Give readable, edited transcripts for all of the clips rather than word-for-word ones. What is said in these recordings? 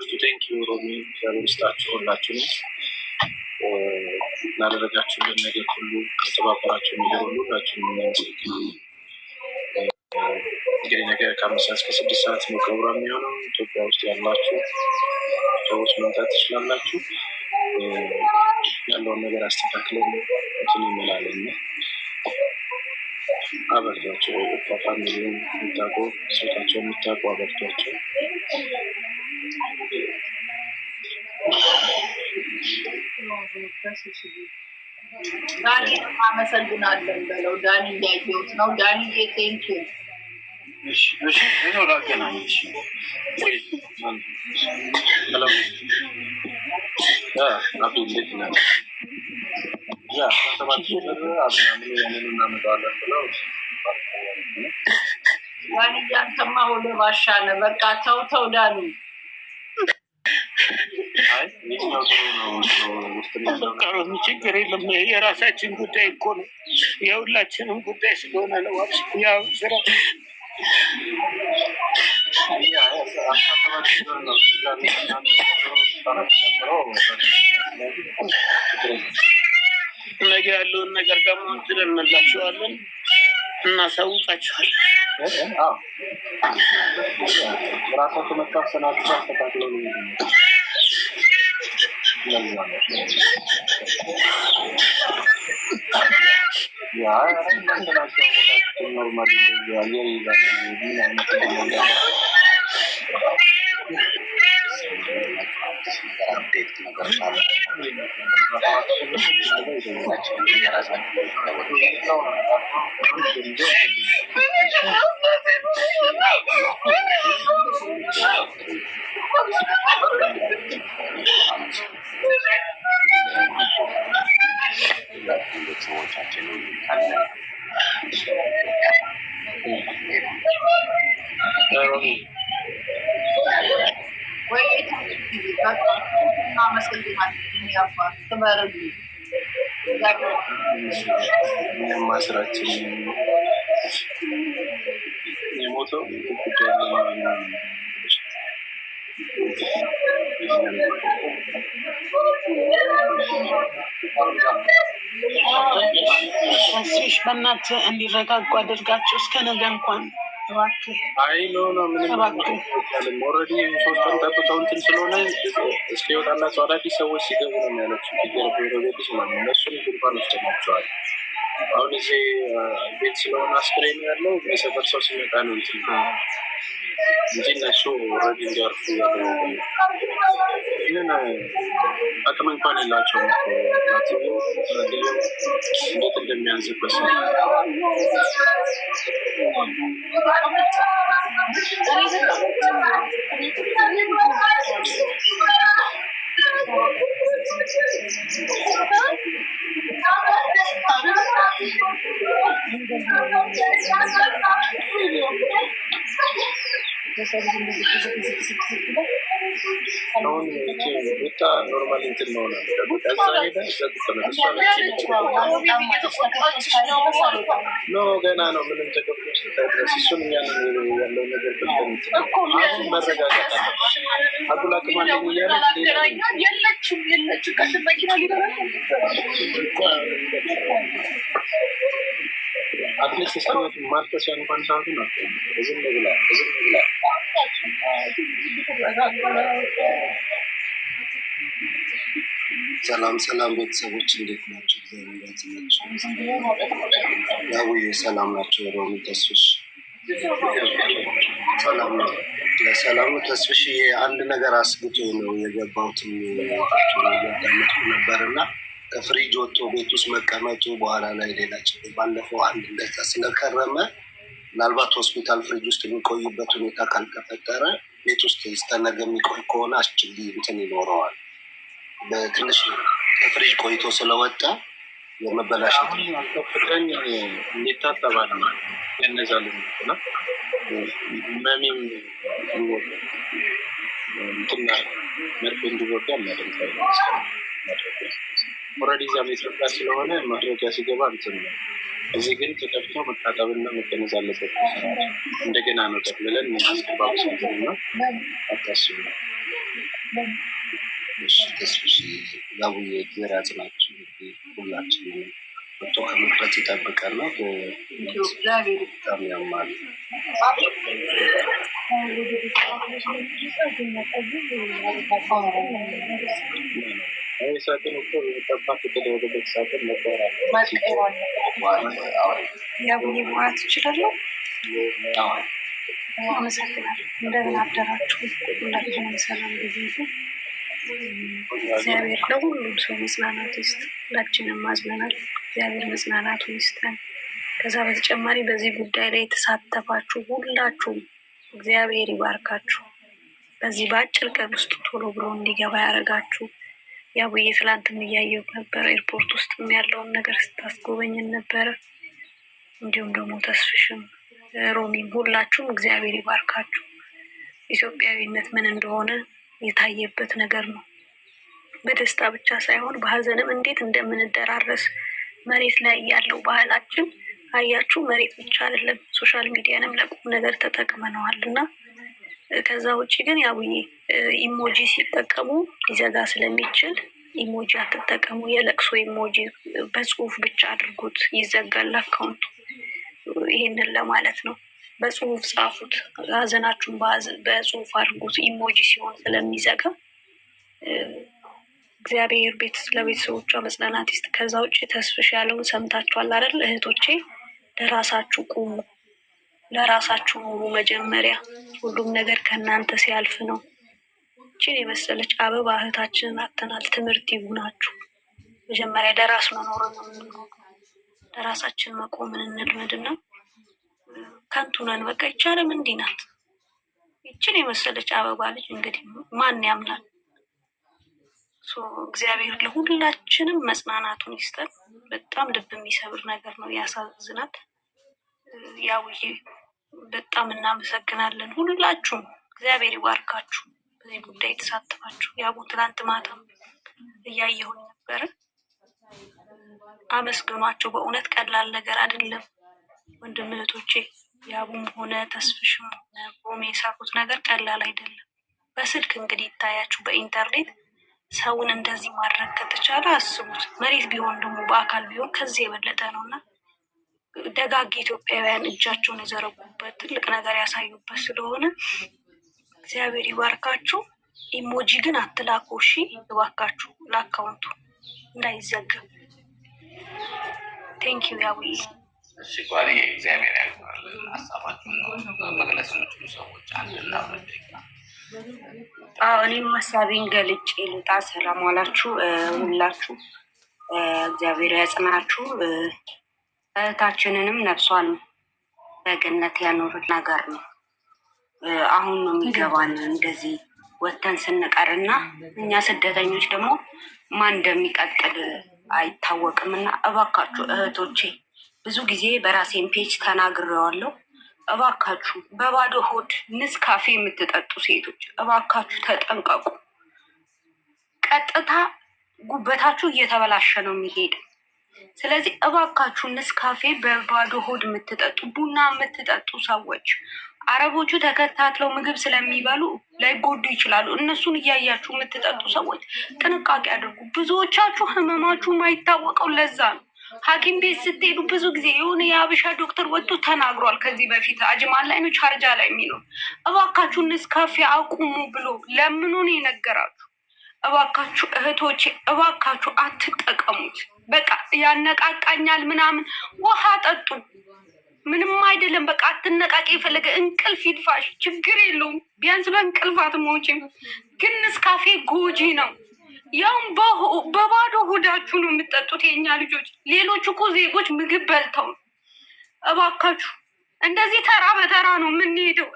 በርቱ። ቴንኪው ሮሚ ያበስታችሁ ሁላችሁንም ላደረጋችሁልን ነገር ሁሉ ለተባበራችሁ ነገር ሁሉ ሁላችሁንም እናመሰግናለን። እንግዲህ ነገር ከ5 እስከ 6 ሰዓት ነው ቀብሯ የሚሆነው። ኢትዮጵያ ውስጥ ያላችሁ ሰዎች መምጣት ትችላላችሁ። ያለውን ነገር አስተካክለን እንትን እንላለን። አበርቷቸው። ፋሚሊውን የምታውቁ ስልካቸው የምታውቁ አበርቷቸው። ዳኒ አመሰግናለን በለው። ዳኒ እያየሁት ነው። ዳኒ ቴንኪው። ዳኒ አንተማ ወደ ባሻ ነህ። በቃ ተው ዳኒ። ችግር የለም። የራሳችን ጉዳይ እኮ ነው። የሁላችንም ጉዳይ ስለሆነ ነው። ያው ስራ ነገ ያለውን ነገር ደግሞ እንትን እንላችኋለን፣ እናሳውቃችኋለን። ራሳቸው መታሰናቸው አስተካክለው ኖርማል ማስራችን የሞተው ትንሽ በእናትህ እንዲረጋጉ አድርጋቸው እስከ ነገ እንኳን አይ ኖ ምንም ኦልሬዲ 3 ቀን ጠብቀው እንትን ስለሆነ እስኪወጣላቸው አዳዲስ ሰዎች ሲገቡ ነው የሚያለቅሱ። ቤት ማለት ነው። እነሱን ጉንፋን ወስደናቸዋል። አሁን እዚህ ቤት ስለሆነ አስክሬን ያለው የሰፈር ሰው ሲመጣ ነው እንትን እንጂ እነሱ ኦልሬዲ እንዲያርፉ ያደረጉ ይህን አቅም እንኳን የላቸውም። እንዴት እንደሚያንዝበት ኖርማል እንትን ነው ገና ነው። ምንም ተቀብሎ ስታድረስ እሱን እኛ ያለው ነገር አሁን መረጋጋት አጉላቅማለኝ እያለ የለችም ቀድም መኪና ሊበራ አትሊስት እስከመጡ ማልቀስ እንኳን ሰዓቱ ነው። ዝም ብላ ሰላም ቤተሰቦች እንዴት ናቸው? ያውዬ ሰላም ናቸው። ሮሚ ተስፍሽ ሰላም ነው። ለሰላሙ ተስፍሽ አንድ ነገር አስግቶ ነው የገባሁትን እያዳመጡ ነበርና ከፍሪጅ ወጥቶ ቤት ውስጥ መቀመጡ በኋላ ላይ ሌላ ችግር ባለፈው አንድ እንደዛ ስለከረመ ምናልባት ሆስፒታል ፍሪጅ ውስጥ የሚቆይበት ሁኔታ ካልተፈጠረ ቤት ውስጥ ስተነገ የሚቆይ ከሆነ አስችል እንትን ይኖረዋል። በትንሽ ከፍሪጅ ቆይቶ ስለወጣ የመበላሸት ፍቅረኝ እንዲታጠባል ያነዛል ና መሚም እንትና መርፌ እንዲወጋ እናደርጋ ኦልሬዲ እዚያም የኢትዮጵያ ስለሆነ ማድረጊያ ሲገባ እንትን ነው። እዚህ ግን ተጠብቶ መታጠብና መገነዝ አለበት። እንደገና ነው ጠቅልለን ማስገባብ ሰንትና አታስቡ። ተስፍሽ ጋቡዬ እግዚአብሔር ያጽናችሁ። ሁላችንም ወጥቶ ከመቅረት ይጠብቀን ነው። በጣም ያማል። ያቡዬ ማለት ይችላለሁ። አመሰግናለሁ። እንደምን አደራችሁ? ሁላችንም ሰላም ጊዜ እግዚአብሔር ለሁሉም ሰው መጽናናት ይስጥ። ሁላችንም ማዝነናል። እግዚአብሔር መጽናናቱን ይስጠን። ከዛ በተጨማሪ በዚህ ጉዳይ ላይ የተሳተፋችሁ ሁላችሁም እግዚአብሔር ይባርካችሁ። በዚህ በአጭር ቀን ውስጥ ቶሎ ብሎ እንዲገባ ያደረጋችሁ ያቡዬ ትላንትም እያየሁ ነበረ። ኤርፖርት ውስጥ ያለውን ነገር ስታስጎበኝን ነበረ። እንዲሁም ደግሞ ተስፍሽም ሮሚም ሁላችሁም እግዚአብሔር ይባርካችሁ። ኢትዮጵያዊነት ምን እንደሆነ የታየበት ነገር ነው። በደስታ ብቻ ሳይሆን በሀዘንም እንዴት እንደምንደራረስ መሬት ላይ ያለው ባህላችን አያችሁ። መሬት ብቻ አይደለም ሶሻል ሚዲያንም ለቁም ነገር ተጠቅመነዋል እና ከዛ ውጭ ግን ያቡዬ ኢሞጂ ሲጠቀሙ ሊዘጋ ስለሚችል ኢሞጂ አትጠቀሙ። የለቅሶ ኢሞጂ በጽሁፍ ብቻ አድርጉት፣ ይዘጋል አካውንቱ። ይሄንን ለማለት ነው። በጽሁፍ ጻፉት፣ ሀዘናችሁን በጽሁፍ አድርጉት። ኢሞጂ ሲሆን ስለሚዘጋ እግዚአብሔር ለቤተሰቦቿ መጽናናት ይስጥ። ከዛ ውጭ ተስፍሽ ያለውን ሰምታችኋል አይደል? እህቶቼ ለራሳችሁ ቁሙ፣ ለራሳችሁ ኑሩ። መጀመሪያ ሁሉም ነገር ከእናንተ ሲያልፍ ነው። ይህችን የመሰለች አበባ እህታችንን አጥተናል። ትምህርት ይሁናችሁ። መጀመሪያ ለራስ መኖር ነው። ለራሳችን መቆምን እንልመድና ከንቱ ነን። በቃ ይቻለም እንዲህ ናት። ይችን የመሰለች አበባ ልጅ እንግዲህ ማን ያምናል? እግዚአብሔር ለሁላችንም መጽናናቱን ይስጠን። በጣም ልብ የሚሰብር ነገር ነው፣ ያሳዝናል። ያውዬ በጣም እናመሰግናለን። ሁላችሁም እግዚአብሔር ይባርካችሁ። በዚህ ጉዳይ የተሳተፋችሁ ያቡ ትላንት ማታ እያየሁኝ ነበረ። አመስግኗቸው። በእውነት ቀላል ነገር አይደለም ወንድም እህቶቼ። ያቡም ሆነ ተስፍሽም ሆነ ቦሜ የሰሩት ነገር ቀላል አይደለም። በስልክ እንግዲህ ይታያችሁ፣ በኢንተርኔት ሰውን እንደዚህ ማድረግ ከተቻለ አስቡት። መሬት ቢሆን ደግሞ በአካል ቢሆን ከዚህ የበለጠ ነው እና ደጋግ ኢትዮጵያውያን እጃቸውን የዘረጉበት ትልቅ ነገር ያሳዩበት ስለሆነ እግዚአብሔር ይባርካችሁ። ኢሞጂ ግን አትላኩ እሺ፣ እባካችሁ ለአካውንቱ እንዳይዘገብ። ቴንኪዩ ያቡዬ። እሺ ጓሪ እግዚአብሔር ያክብራል። ሀሳባችሁን መግለጽ የምችሉ ሰዎች አንድና ሁለት ደቂቃ። እኔም ሀሳቤን ገልጬ ልውጣ። ሰላም ዋላችሁ ሁላችሁ። እግዚአብሔር ያጽናችሁ። እህታችንንም ነፍሷን በገነት ያኖር ነገር ነው። አሁን ነው የሚገባን እንደዚህ ወተን ስንቀርና እኛ ስደተኞች ደግሞ ማን እንደሚቀጥል አይታወቅም። እና እባካችሁ እህቶቼ፣ ብዙ ጊዜ በራሴን ፔጅ ተናግሬዋለሁ። እባካችሁ በባዶ ሆድ ንስካፌ የምትጠጡ ሴቶች እባካችሁ ተጠንቀቁ። ቀጥታ ጉበታችሁ እየተበላሸ ነው የሚሄድ። ስለዚህ እባካችሁ ንስካፌ በባዶ ሆድ የምትጠጡ ቡና የምትጠጡ ሰዎች አረቦቹ ተከታትለው ምግብ ስለሚበሉ ላይጎዱ ይችላሉ። እነሱን እያያችሁ የምትጠጡ ሰዎች ጥንቃቄ አድርጉ። ብዙዎቻችሁ ህመማችሁ ማይታወቀው ለዛ ነው። ሐኪም ቤት ስትሄዱ ብዙ ጊዜ የሆነ የአበሻ ዶክተር ወጥቶ ተናግሯል። ከዚህ በፊት አጅማን ላይ ነው ቻርጃ ላይ የሚለው እባካችሁ ንስካፌ አቁሙ ብሎ ለምኑን የነገራችሁ። እባካችሁ እህቶቼ እባካችሁ አትጠቀሙት። በቃ ያነቃቃኛል ምናምን ውሃ ጠጡ፣ ምንም አይደለም። በቃ አትነቃቂ። የፈለገ እንቅልፍ ይድፋሽ ችግር የለውም። ቢያንስ በእንቅልፍ አትሞችም። ግን ንስካፌ ጎጂ ነው። ያውም በባዶ ሆዳችሁ ነው የምትጠጡት የኛ ልጆች። ሌሎቹ እኮ ዜጎች ምግብ በልተው ነው። እባካችሁ እንደዚህ ተራ በተራ ነው የምንሄደው።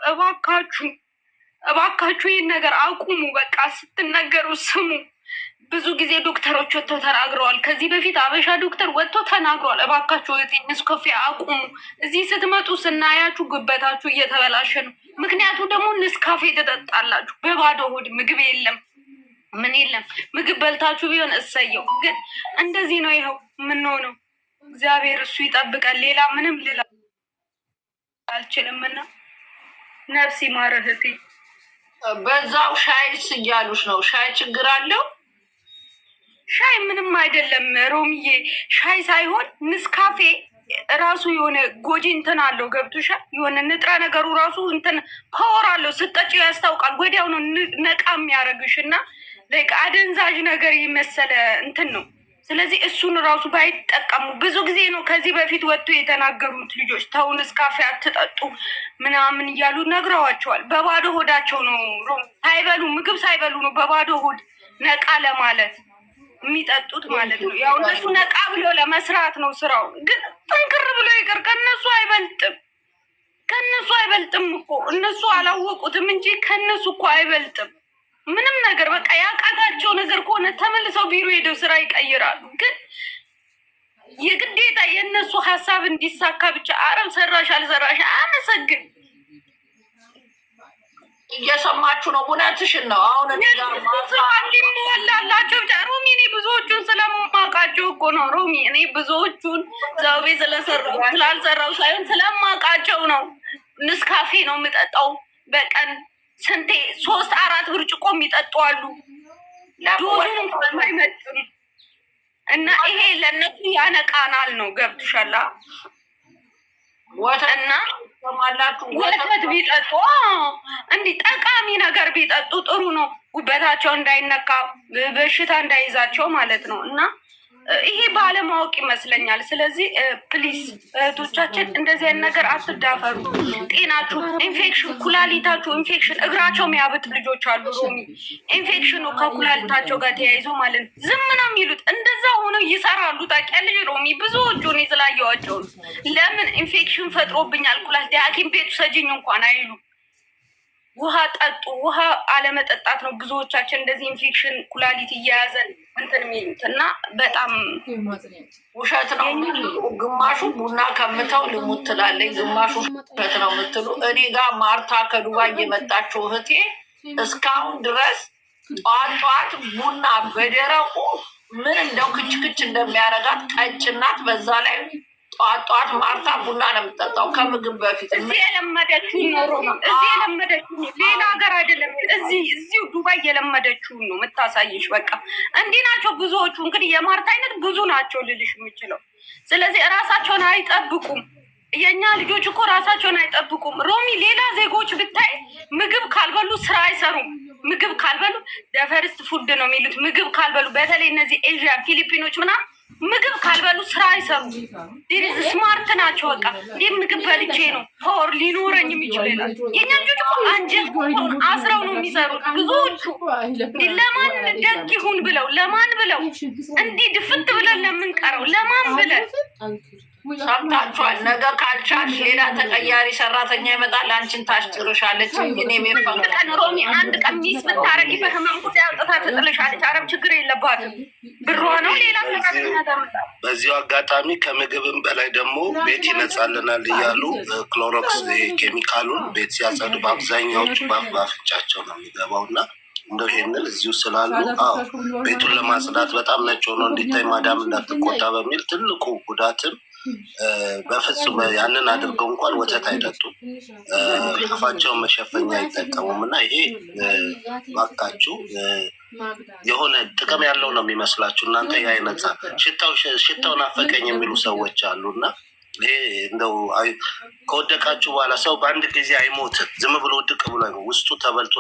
እባካችሁ ይህን ነገር አቁሙ። በቃ ስትነገሩ ስሙ። ብዙ ጊዜ ዶክተሮች ወጥተው ተናግረዋል። ከዚህ በፊት አበሻ ዶክተር ወጥቶ ተናግረዋል። እባካችሁ ንስካፌ አቁሙ። እዚህ ስትመጡ ስናያችሁ ጉበታችሁ እየተበላሸ ነው። ምክንያቱ ደግሞ ንስካፌ ትጠጣላችሁ በባዶ ሆድ። ምግብ የለም ምን የለም። ምግብ በልታችሁ ቢሆን እሰየው። ግን እንደዚህ ነው ይኸው የምንሆነው። እግዚአብሔር እሱ ይጠብቃል። ሌላ ምንም ልል አልችልምና ነፍስ ይማር እህቴ። በዛው ሻይስ እያሉሽ ነው። ሻይ ችግር አለው? ሻይ ምንም አይደለም ሮሚዬ። ሻይ ሳይሆን ንስካፌ ራሱ የሆነ ጎጂ እንትን አለው። ገብቶሻል? የሆነ ንጥረ ነገሩ ራሱ እንትን ፓወር አለው። ስጠጪው ያስታውቃል። ወዲያው ነው ነቃ የሚያደርግሽ እና አደንዛዥ ነገር የመሰለ እንትን ነው። ስለዚህ እሱን ራሱ ባይጠቀሙ ብዙ ጊዜ ነው ከዚህ በፊት ወጥቶ የተናገሩት ልጆች ተው ንስካፌ አትጠጡ ምናምን እያሉ ነግረዋቸዋል። በባዶ ሆዳቸው ነው ሳይበሉ ምግብ ሳይበሉ ነው በባዶ ሆድ ነቃ ለማለት የሚጠጡት ማለት ነው። ያው እነሱ ነቃ ብሎ ለመስራት ነው ስራው። ግን ጥንክር ብሎ ይቀር ከነሱ አይበልጥም እኮ እነሱ አላወቁትም እንጂ ከነሱ እኮ አይበልጥም ምንም ነገር። በቃ ያቃታቸው ነገር ከሆነ ተመልሰው ቢሮ ሄደው ስራ ይቀይራሉ። ግን የግዴታ የእነሱ ሀሳብ እንዲሳካ ብቻ አረብ ሰራሽ አልሰራሽ አመሰግን። እየሰማችሁ ነው። እውነትሽን ነው። አሁን ሊሞላላቸው ሮሚ እኔ ብዙዎቹን ስለማውቃቸው እኮ ነው ሮሚ። እኔ ብዙዎቹን ዘውቤ ስለሰራው ስላልሰራው ሳይሆን ስለማውቃቸው ነው። ንስካፌ ነው የምጠጣው በቀን ስንቴ 3-4 ብርጭቆ የሚጠጡ አሉ። ዶዙን እንኳን አይመጥም እና ይሄ ለእነሱ ያነቃናል ነው። ገብቶሻል? ወተና ወተት ቢጠጡ እንዲህ ጠቃሚ ነገር ቢጠጡ ጥሩ ነው። ጉበታቸው እንዳይነካ በሽታ እንዳይዛቸው ማለት ነው። እና ይሄ ባለማወቅ ይመስለኛል። ስለዚህ ፕሊስ እህቶቻችን እንደዚህ አይነት ነገር አትዳፈሩ። ጤናችሁ ኢንፌክሽን፣ ኩላሊታችሁ ኢንፌክሽን፣ እግራቸው የሚያብጥ ልጆች አሉ ሮሚ። ኢንፌክሽኑ ከኩላሊታቸው ጋር ተያይዞ ማለት ነው። ዝም ነው የሚሉት። እንደዛ ሆነው ይሰራሉ። ታውቂያለሽ ሮሚ፣ ብዙዎቹ እኔ ስላየኋቸው ለምን ኢንፌክሽን ፈጥሮብኛል ኩላሊት ሐኪም ቤቱ ሰጂኝ እንኳን አይሉ። ውሃ ጠጡ። ውሃ አለመጠጣት ነው ብዙዎቻችን እንደዚህ ኢንፌክሽን ኩላሊት እየያዘን እንትን የሚሉት እና በጣም ውሸት ነው። ግማሹ ቡና ከምተው ልሙት ትላለች፣ ግማሹ ውሸት ነው የምትሉ። እኔ ጋር ማርታ ከዱባይ የመጣችው እህቴ እስካሁን ድረስ ጠዋት ቡና በደረቁ ምን እንደው ክችክች እንደሚያረጋት ቀጭናት። በዛ ላይ ጠዋት ማርታ ቡና ነው የምጠጣው ከምግብ በፊት። እዚህ የለመደችውን ኖሮ ነው። እዚህ የለመደችውን ሌላ ሀገር አይደለም። እዚሁ ዱባይ የለመደችውን ነው የምታሳይሽ። በቃ እንዲህ ናቸው ብዙዎቹ። እንግዲህ የማርታ አይነት ብዙ ናቸው ልልሽ የምችለው። ስለዚህ እራሳቸውን አይጠብቁም። የእኛ ልጆች እኮ ራሳቸውን አይጠብቁም ሮሚ። ሌላ ዜጎች ብታይ ምግብ ካልበሉ ስራ አይሰሩም። ምግብ ካልበሉ ደፈርስት ፉድ ነው የሚሉት። ምግብ ካልበሉ በተለይ እነዚህ ኤዥያ ፊሊፒኖች ምናምን ምግብ ካልበሉ ስራ አይሰሩ። ስማርት ናቸው። በቃ ይህ ምግብ በልቼ ነው ፓወር ሊኖረኝ የሚችል ይላል። የኛ ልጆች እኮ አንጀት አስረው ነው የሚሰሩት ብዙዎቹ። ለማን ደግ ይሁን ብለው ለማን ብለው እንዲህ ድፍት ብለን ለምንቀረው ለማን ብለን ሰምታችኋል። ነገ ካልቻልሽ ሌላ ተቀያሪ ሰራተኛ ይመጣል፣ አንቺን ታስጭርሻለች። ቀን ሮሚ አንድ ቀን ሚስ ብታረጊ በህመም ጉዳይ አውጥታ ትጥልሻለች። አረብ ችግር የለባትም ብሯ ነው። ሌላ ሰራተኛ ታመጣ። በዚሁ አጋጣሚ ከምግብም በላይ ደግሞ ቤት ይነጻልናል እያሉ ክሎሮክስ ኬሚካሉን ቤት ሲያጸዱ በአብዛኛዎቹ በአፍንጫቸው ነው የሚገባው እና እንደው ይሄንን እዚሁ ስላሉ ቤቱን ለማጽዳት በጣም ነጭ ሆኖ እንዲታይ ማዳም እንዳትቆጣ በሚል ትልቁ ጉዳትም በፍጹም ያንን አድርገው እንኳን ወተት አይጠጡም፣ አፋቸውን መሸፈኛ አይጠቀሙም። እና ይሄ ባካችሁ የሆነ ጥቅም ያለው ነው የሚመስላችሁ እናንተ። የአይነት ሽታው ናፈቀኝ የሚሉ ሰዎች አሉ። እና ይሄ እንደው ከወደቃችሁ በኋላ ሰው በአንድ ጊዜ አይሞትም። ዝም ብሎ ውድቅ ብሎ ውስጡ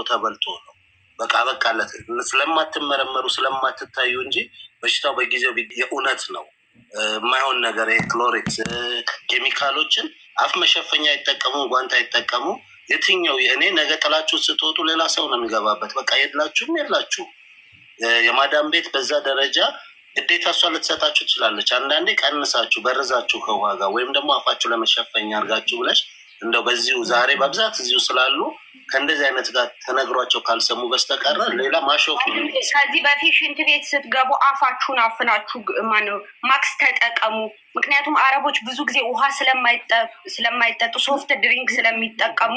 ተበልቶ ነው በቃ በቃለት። ስለማትመረመሩ ስለማትታዩ እንጂ በሽታው በጊዜው የእውነት ነው። የማይሆን ነገር ክሎሪክስ ኬሚካሎችን አፍ መሸፈኛ አይጠቀሙ፣ ጓንት አይጠቀሙ። የትኛው እኔ ነገ ጥላችሁ ስትወጡ ሌላ ሰው ነው የሚገባበት። በቃ የላችሁ የማዳም ቤት በዛ ደረጃ ግዴታ እሷ ልትሰጣችሁ ትችላለች። አንዳንዴ ቀንሳችሁ በርዛችሁ ከዋጋ ወይም ደግሞ አፋችሁ ለመሸፈኛ አድርጋችሁ ብለሽ እንደው በዚሁ ዛሬ በብዛት እዚሁ ስላሉ ከእንደዚህ አይነት ጋር ተነግሯቸው ካልሰሙ በስተቀር ሌላ ማሾፍ ነው። ከዚህ በፊት ሽንት ቤት ስትገቡ አፋችሁን አፍናችሁ ማነው ማክስ ተጠቀሙ። ምክንያቱም አረቦች ብዙ ጊዜ ውሃ ስለማይጠጡ ሶፍት ድሪንክ ስለሚጠቀሙ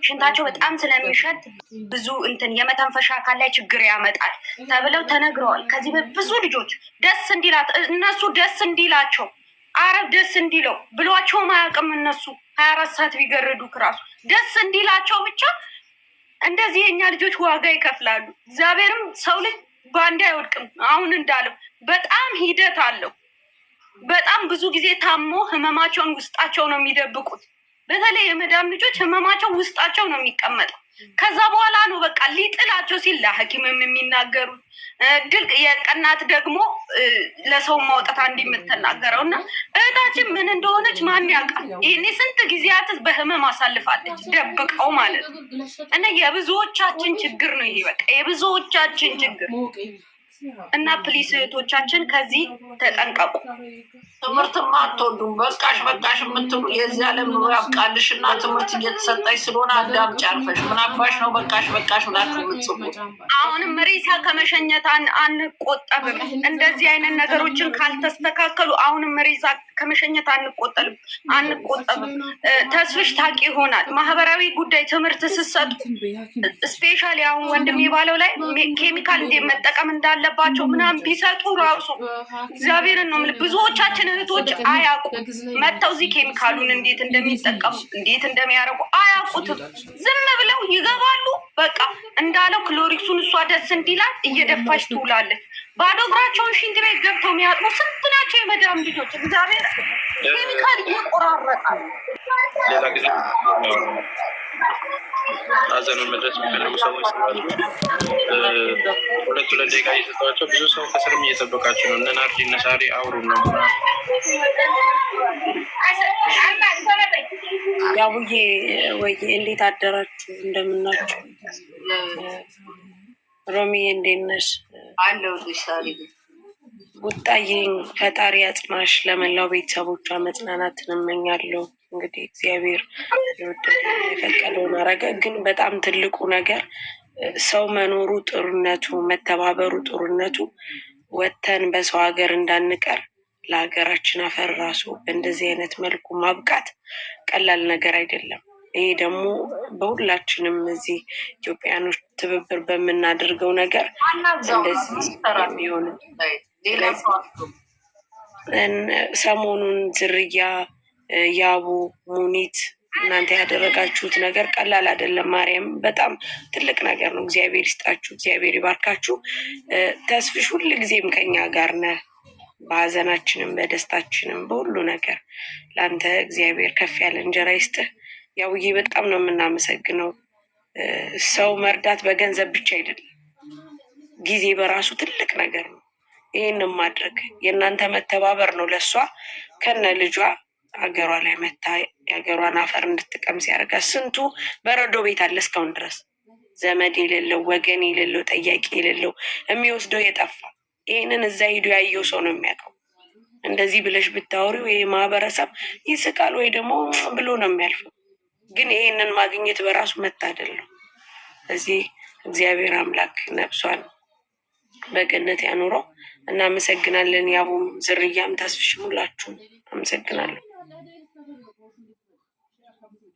ሽንታቸው በጣም ስለሚሸት ብዙ እንትን የመተንፈሻ አካል ላይ ችግር ያመጣል ተብለው ተነግረዋል። ከዚህ ብዙ ልጆች ደስ እንዲላት እነሱ ደስ እንዲላቸው አረብ ደስ እንዲለው ብሏቸው ማያውቅም። እነሱ 24 ሰዓት ቢገርዱ ክራሱ ደስ እንዲላቸው ብቻ እንደዚህ የኛ ልጆች ዋጋ ይከፍላሉ። እግዚአብሔርም ሰው ልጅ በአንድ አይወድቅም። አሁን እንዳለው በጣም ሂደት አለው። በጣም ብዙ ጊዜ ታሞ ህመማቸውን ውስጣቸው ነው የሚደብቁት። በተለይ የመዳም ልጆች ህመማቸው ውስጣቸው ነው የሚቀመጠው። ከዛ በኋላ ነው በቃ ሊጥላቸው ሲል ለሐኪምም የሚናገሩት። ድርቅ የቀናት ደግሞ ለሰው ማውጣት አንድ የምትናገረው እና እህታችን ምን እንደሆነች ማን ያውቃል? ይሄኔ ስንት ጊዜያት በህመም አሳልፋለች ደብቀው ማለት ነው። እና የብዙዎቻችን ችግር ነው ይሄ በቃ የብዙዎቻችን ችግር እና ፕሊስ እህቶቻችን ከዚህ ተጠንቀቁ። ትምህርትማ አትወዱም በቃሽ በቃሽ የምትሉ የዚህ ዓለም ኑሮ ያብቃልሽ እና ትምህርት እየተሰጠች ስለሆነ አዳምጪ አርፈሽ ምን አባሽ ነው በቃሽ በቃሽ ብላችሁ የምትጽፉት? አሁንም ሬሳ ከመሸኘት አንቆጠብም። እንደዚህ አይነት ነገሮችን ካልተስተካከሉ አሁንም ሬሳ ከመሸኘት አንቆጠብም። ተስፍሽ ታውቂ ይሆናል ማህበራዊ ጉዳይ ትምህርት ስትሰጡ ስፔሻሊ አሁን ወንድሜ ባለው ላይ ኬሚካል እንዴት መጠቀም እንዳለባቸው ምናምን ቢሰጡ ራሱ እግዚአብሔርን ነው ብዙዎቻችን እህቶች አያውቁ መጥተው እዚህ ኬሚካሉን እንዴት እንደሚጠቀሙ እንዴት እንደሚያደርጉ አያውቁትም። ዝም ብለው ይገባሉ። በቃ እንዳለው ክሎሪክሱን እሷ ደስ እንዲላት እየደፋች ትውላለች። ባዶ እግራቸውን ሽንት ቤት ገብተው የሚያጥቡ ስንት ናቸው የመዳም ልጆች። እግዚአብሔር ኬሚካል ይቆራረጣል። ሌላ ጊዜ ሀዘኑን መድረስ የሚፈልጉ ሰዎች ስላሉ ሁለት ደቂቃ እየሰጧቸው ብዙ ሰው ከስርም እየጠበቃቸው ነው። እነ ናርዲ እነ ሳሪ አውሩ ነው። ያቡዬ ወይ እንዴት አደራችሁ? እንደምናችሁ? ሮሚዬ እንዴት ነሽ? አለሁልሽ ሳሪ። ቡጣዬን ፈጣሪ ያጽናሽ። ለመላው ቤተሰቦቿ መጽናናትን እመኛለሁ። እንግዲህ እግዚአብሔር የወደደ የፈቀደውን አረገ። ግን በጣም ትልቁ ነገር ሰው መኖሩ ጥሩነቱ፣ መተባበሩ ጥሩነቱ፣ ወተን በሰው ሀገር እንዳንቀር ለሀገራችን አፈር ራሱ በእንደዚህ አይነት መልኩ ማብቃት ቀላል ነገር አይደለም። ይሄ ደግሞ በሁላችንም እዚህ ኢትዮጵያኖች ትብብር በምናደርገው ነገር እንደዚህ የሚሆን ሰሞኑን ዝርያ ያቡ ሙኒት እናንተ ያደረጋችሁት ነገር ቀላል አይደለም። ማርያም በጣም ትልቅ ነገር ነው። እግዚአብሔር ይስጣችሁ፣ እግዚአብሔር ይባርካችሁ። ተስፍሽ ሁል ጊዜም ከኛ ጋር ነህ፣ በሀዘናችንም በደስታችንም በሁሉ ነገር ለአንተ እግዚአብሔር ከፍ ያለ እንጀራ ይስጥህ። ያውዬ በጣም ነው የምናመሰግነው። ሰው መርዳት በገንዘብ ብቻ አይደለም፣ ጊዜ በራሱ ትልቅ ነገር ነው። ይህንም ማድረግ የእናንተ መተባበር ነው ለእሷ ከነ ልጇ ሀገሯ ላይ መታ የሀገሯን አፈር እንድትቀምስ ያደርጋል። ስንቱ በረዶ ቤት አለ እስካሁን ድረስ ዘመድ የሌለው ወገን የሌለው ጠያቂ የሌለው የሚወስደው የጠፋ። ይህንን እዛ ሂዶ ያየው ሰው ነው የሚያውቀው። እንደዚህ ብለሽ ብታወሪው ይህ ማህበረሰብ ይስቃል ወይ ደግሞ ብሎ ነው የሚያልፈው። ግን ይህንን ማግኘት በራሱ መታደል ነው። እዚህ እግዚአብሔር አምላክ ነፍሷን በገነት ያኑረው። እናመሰግናለን። ያቡም ዝርያም ተስፍሽ ሁላችሁም አመሰግናለሁ።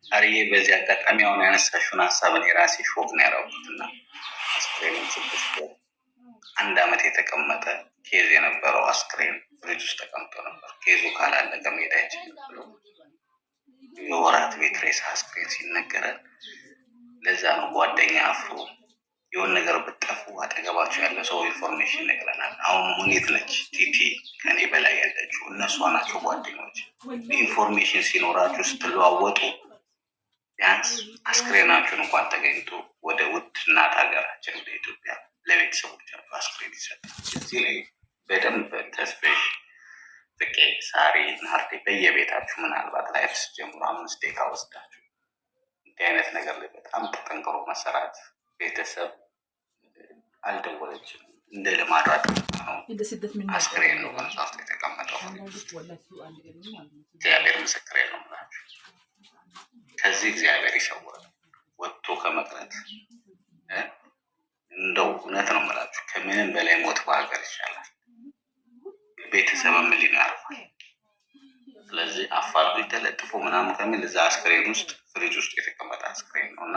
አርዬ በዚህ አጋጣሚ አሁን ያነሳሽውን ሀሳብን የራሴ ሾክ ነው ያደረጉትና አስክሬን 1 ዓመት የተቀመጠ ኬዝ የነበረው አስክሬን ፍሪጅ ውስጥ ተቀምጦ ነበር። ኬዙ ካላለቀ መሄድ አይችልም ብሎ የወራት ቤት ሬሳ አስክሬን ሲነገረን ለዛ ነው ጓደኛ አፍሮ የሆነ ነገር ብጠፉ አጠገባቸው ያለ ሰው ኢንፎርሜሽን ይነግረናል። አሁን ሙኒት ነች ቲቲ ከኔ በላይ ያለችው እነሷ ናቸው ጓደኞች። ኢንፎርሜሽን ሲኖራችሁ ስትለዋወጡ ቢያንስ አስክሬናችሁን እንኳን ተገኝቶ ወደ ውድ እናት ሀገራችን ወደ ኢትዮጵያ ለቤተሰቦቻችሁ አስክሬን ይሰጣል። እዚህ ላይ በደንብ ተስፍሽ፣ ፍቄ፣ ሳሪ፣ ናርዴ በየቤታችሁ ምናልባት ላይፍ ጀምሮ 5 ደቂቃ ወስዳችሁ እንዲህ አይነት ነገር ላይ በጣም ተጠንቅሮ መሰራት። ቤተሰብ አልደወለችም እንደ ልማዷ አስክሬን ነው ከዛ ውስጥ የተቀመጠው። እግዚአብሔር ምስክሬ ነው የምላችሁ። ከዚህ እግዚአብሔር ይሰውራል ወጥቶ ከመቅረት። እንደው እውነት ነው የምላችሁ ከምንም በላይ ሞት በሀገር ይሻላል። ቤተሰብ ምን ያርፋል። ስለዚህ አፋርዱ ተለጥፎ ምናምን ከሚል እዛ አስክሬን ውስጥ ፍሪጅ ውስጥ የተቀመጠ አስክሬን ነው እና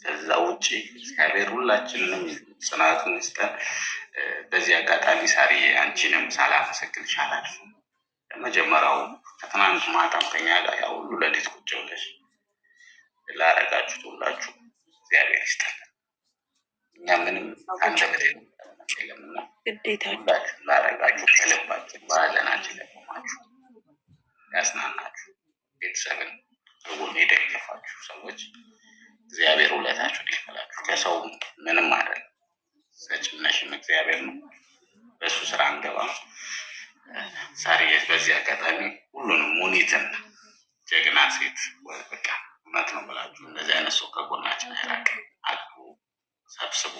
ከዛ ውጭ እግዚአብሔር ሁላችንንም ጽናቱን ይስጠን። በዚህ አጋጣሚ ሳሪ አንቺንም ሳላመሰግንሽ አላልፍም። መጀመሪያው ከትናንት ማታም ከኛ ጋር ያው ሁሉ ሌሊት ቁጭ ብለሽ ላረጋችሁት ሁላችሁ እግዚአብሔር ይስጥልን። እኛ ምንም አንደበት የለምና ሁላችሁ ላደረጋችሁ ከልባችሁ በሀዘናችን ለቆማችሁ ያጽናናችሁ ቤተሰብን ከጎን የደገፋችሁ ሰዎች እግዚአብሔር ውለታችሁን ይክፈላችሁ። ከሰው ምንም አይደለም፣ ሰጭነሽም እግዚአብሔር ነው። በእሱ ስራ አንገባ። ዛሬ በዚህ አጋጣሚ ሁሉንም ሙኒትን ጀግና ሴት በቃ እውነት ነው ብላችሁ እንደዚህ አይነት ሰው ከጎናችን አይራቅ። አቅቡ፣ ሰብስቡ።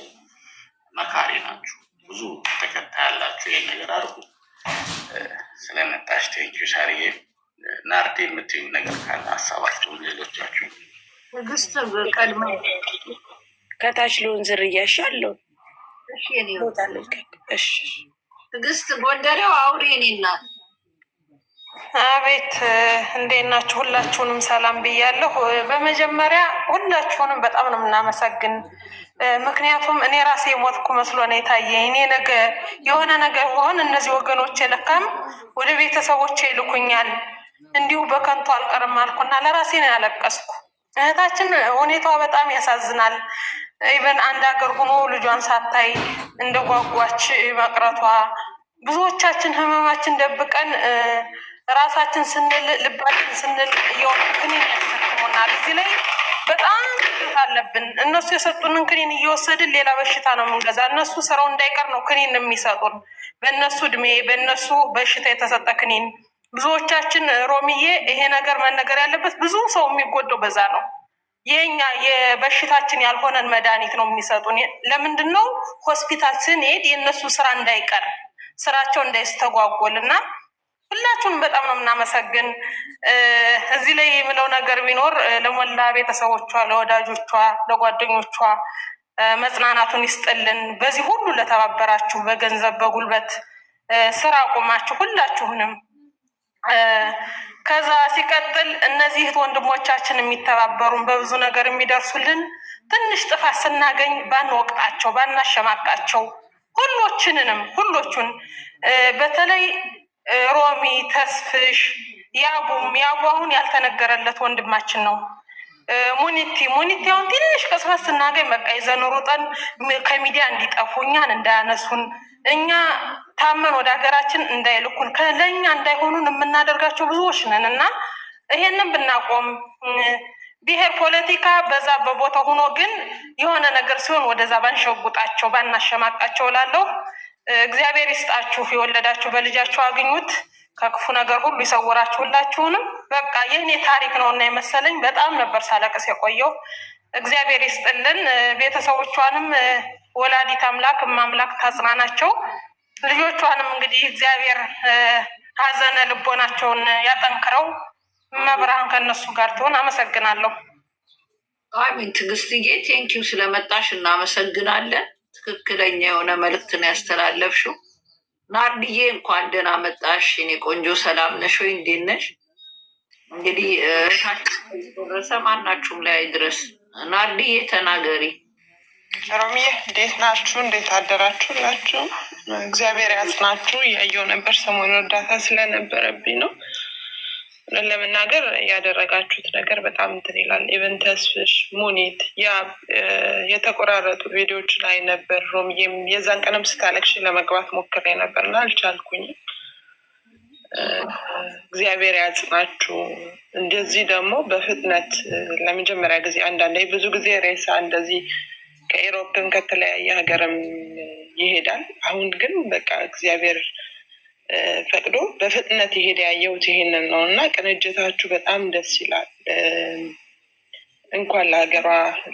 መካሪ ናችሁ፣ ብዙ ተከታይ ያላችሁ። ይህን ነገር አድርጉ። ስለመጣሽ ቴንኪው ሳርዬ። ናርዲ የምትዩ ነገር ካለ ሀሳባችሁን ሌሎቻችሁ ትዕግስት ቀድሞ ከታች ልሆን ዝርያሽ አለው። ትዕግስት ጎንደሬው አውሬ እኔ ናት። አቤት እንዴት ናችሁ? ሁላችሁንም ሰላም ብያለሁ። በመጀመሪያ ሁላችሁንም በጣም ነው የምናመሰግን። ምክንያቱም እኔ ራሴ ሞትኩ መስሎ ነው የታየኝ። እኔ ነገ የሆነ ነገር ሆን እነዚህ ወገኖቼ ለካም ወደ ቤተሰቦቼ ይልኩኛል፣ እንዲሁ በከንቱ አልቀርም አልኩና ለራሴ ነው ያለቀስኩ። እህታችን ሁኔታዋ በጣም ያሳዝናል። ኢቨን አንድ ሀገር ሆኖ ልጇን ሳታይ እንደ ጓጓች መቅረቷ፣ ብዙዎቻችን ህመማችን ደብቀን ራሳችን ስንል ልባችን ስንል እየወጡ ክኒን ያሸክሙናል። እዚህ ላይ በጣም ግዴታ አለብን። እነሱ የሰጡንን ክኒን እየወሰድን ሌላ በሽታ ነው የምንገዛ። እነሱ ስራው እንዳይቀር ነው ክኒን የሚሰጡን። በእነሱ እድሜ በእነሱ በሽታ የተሰጠ ክኒን። ብዙዎቻችን ሮሚዬ ይሄ ነገር መነገር ያለበት፣ ብዙ ሰው የሚጎደው በዛ ነው። የኛ የበሽታችን ያልሆነን መድኃኒት ነው የሚሰጡን። ለምንድን ነው ሆስፒታል ስንሄድ የእነሱ ስራ እንዳይቀር ስራቸው እንዳይስተጓጎል እና ሁላችሁም በጣም ነው የምናመሰግን። እዚህ ላይ የምለው ነገር ቢኖር ለሞላ ቤተሰቦቿ፣ ለወዳጆቿ፣ ለጓደኞቿ መጽናናቱን ይስጥልን። በዚህ ሁሉ ለተባበራችሁ በገንዘብ በጉልበት ስራ አቁማችሁ ሁላችሁንም። ከዛ ሲቀጥል እነዚህ እህት ወንድሞቻችን የሚተባበሩን በብዙ ነገር የሚደርሱልን ትንሽ ጥፋት ስናገኝ ባንወቅጣቸው ባናሸማቃቸው ሁሎቹን በተለይ ሮሚ፣ ተስፍሽ፣ ያቡ አሁን ያልተነገረለት ወንድማችን ነው። ሙኒቲ አሁን ትንሽ ቅስፈት ስናገኝ በቃ ይዘን ሩጠን ከሚዲያ እንዲጠፉ እኛን እንዳያነሱን እኛ ታመን ወደ ሀገራችን እንዳይልኩን ለእኛ እንዳይሆኑን የምናደርጋቸው ብዙዎች ነን እና ይሄንን ብናቆም ብሔር ፖለቲካ በዛ በቦታ ሆኖ ግን የሆነ ነገር ሲሆን ወደዛ ባንሸጉጣቸው ባናሸማቃቸው ላለሁ እግዚአብሔር ይስጣችሁ። የወለዳችሁ በልጃችሁ አግኙት፣ ከክፉ ነገር ሁሉ ይሰውራችሁ። ሁላችሁንም በቃ የእኔ ታሪክ ነው እና የመሰለኝ በጣም ነበር ሳለቅስ የቆየው። እግዚአብሔር ይስጥልን። ቤተሰቦቿንም ወላዲት አምላክ እማምላክ ታጽናናቸው። ልጆቿንም እንግዲህ እግዚአብሔር ሀዘነ ልቦናቸውን ያጠንክረው። መብርሃን ከነሱ ጋር ትሆን። አመሰግናለሁ። አሚን። ትዕግስትዬ ቴንኪው ስለመጣሽ እናመሰግናለን። ትክክለኛ የሆነ መልእክትን ያስተላለፍሽው። ናርድዬ እንኳን ደህና መጣሽ የኔ ቆንጆ። ሰላም ነሽ ወይ? እንዴት ነሽ? እንግዲህ ደረሰ ማናችሁም ላይ ድረስ ናርድዬ ተናገሪ። ሮሚዬ እንዴት ናችሁ? እንዴት አደራችሁላችሁ? እግዚአብሔር ያጽናችሁ። እያየው ነበር ሰሞኑን እርዳታ ስለነበረብኝ ነው። ለመናገር ያደረጋችሁት ነገር በጣም እንትን ይላል። ኢቨን ተስፍሽ፣ ሙኒት የተቆራረጡ ቪዲዮዎች ላይ ነበር። ሮሚዬም የዛን ቀንም ስታለቅሽ ለመግባት ሞክሬ ነበርና አልቻልኩኝም። እግዚአብሔር ያጽናችሁ። እንደዚህ ደግሞ በፍጥነት ለመጀመሪያ ጊዜ አንዳንዴ ብዙ ጊዜ ሬሳ እንደዚህ ከኢሮፕም ከተለያየ ሀገርም ይሄዳል። አሁን ግን በቃ እግዚአብሔር ፈቅዶ በፍጥነት ይሄድ ያየሁት ይሄንን ነው እና ቅንጅታችሁ በጣም ደስ ይላል። እንኳን ለሀገሯ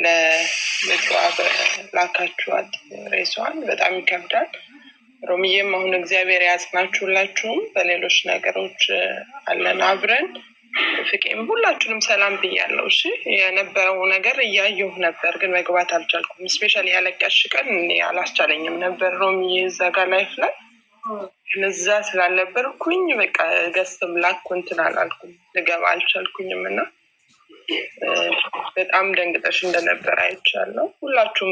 ለልጇ ላካችኋት ሬሷን በጣም ይከብዳል። ሮሚዬም አሁን እግዚአብሔር ያጽናችሁላችሁም። በሌሎች ነገሮች አለን አብረን። ፍቄም ሁላችሁንም ሰላም ብያለሁ። እሺ የነበረው ነገር እያየሁ ነበር ግን መግባት አልቻልኩም። ስፔሻሊ ያለቀሽ ቀን አላስቻለኝም ነበር ሮሚዬ እዛ ጋር ላይፍ ላይ እዛ ስላልነበርኩኝ በቃ ገስትም ላኩ እንትን አላልኩም፣ ልገባ አልቻልኩኝም እና በጣም ደንግጠሽ እንደነበር አይቻለሁ። ሁላችሁም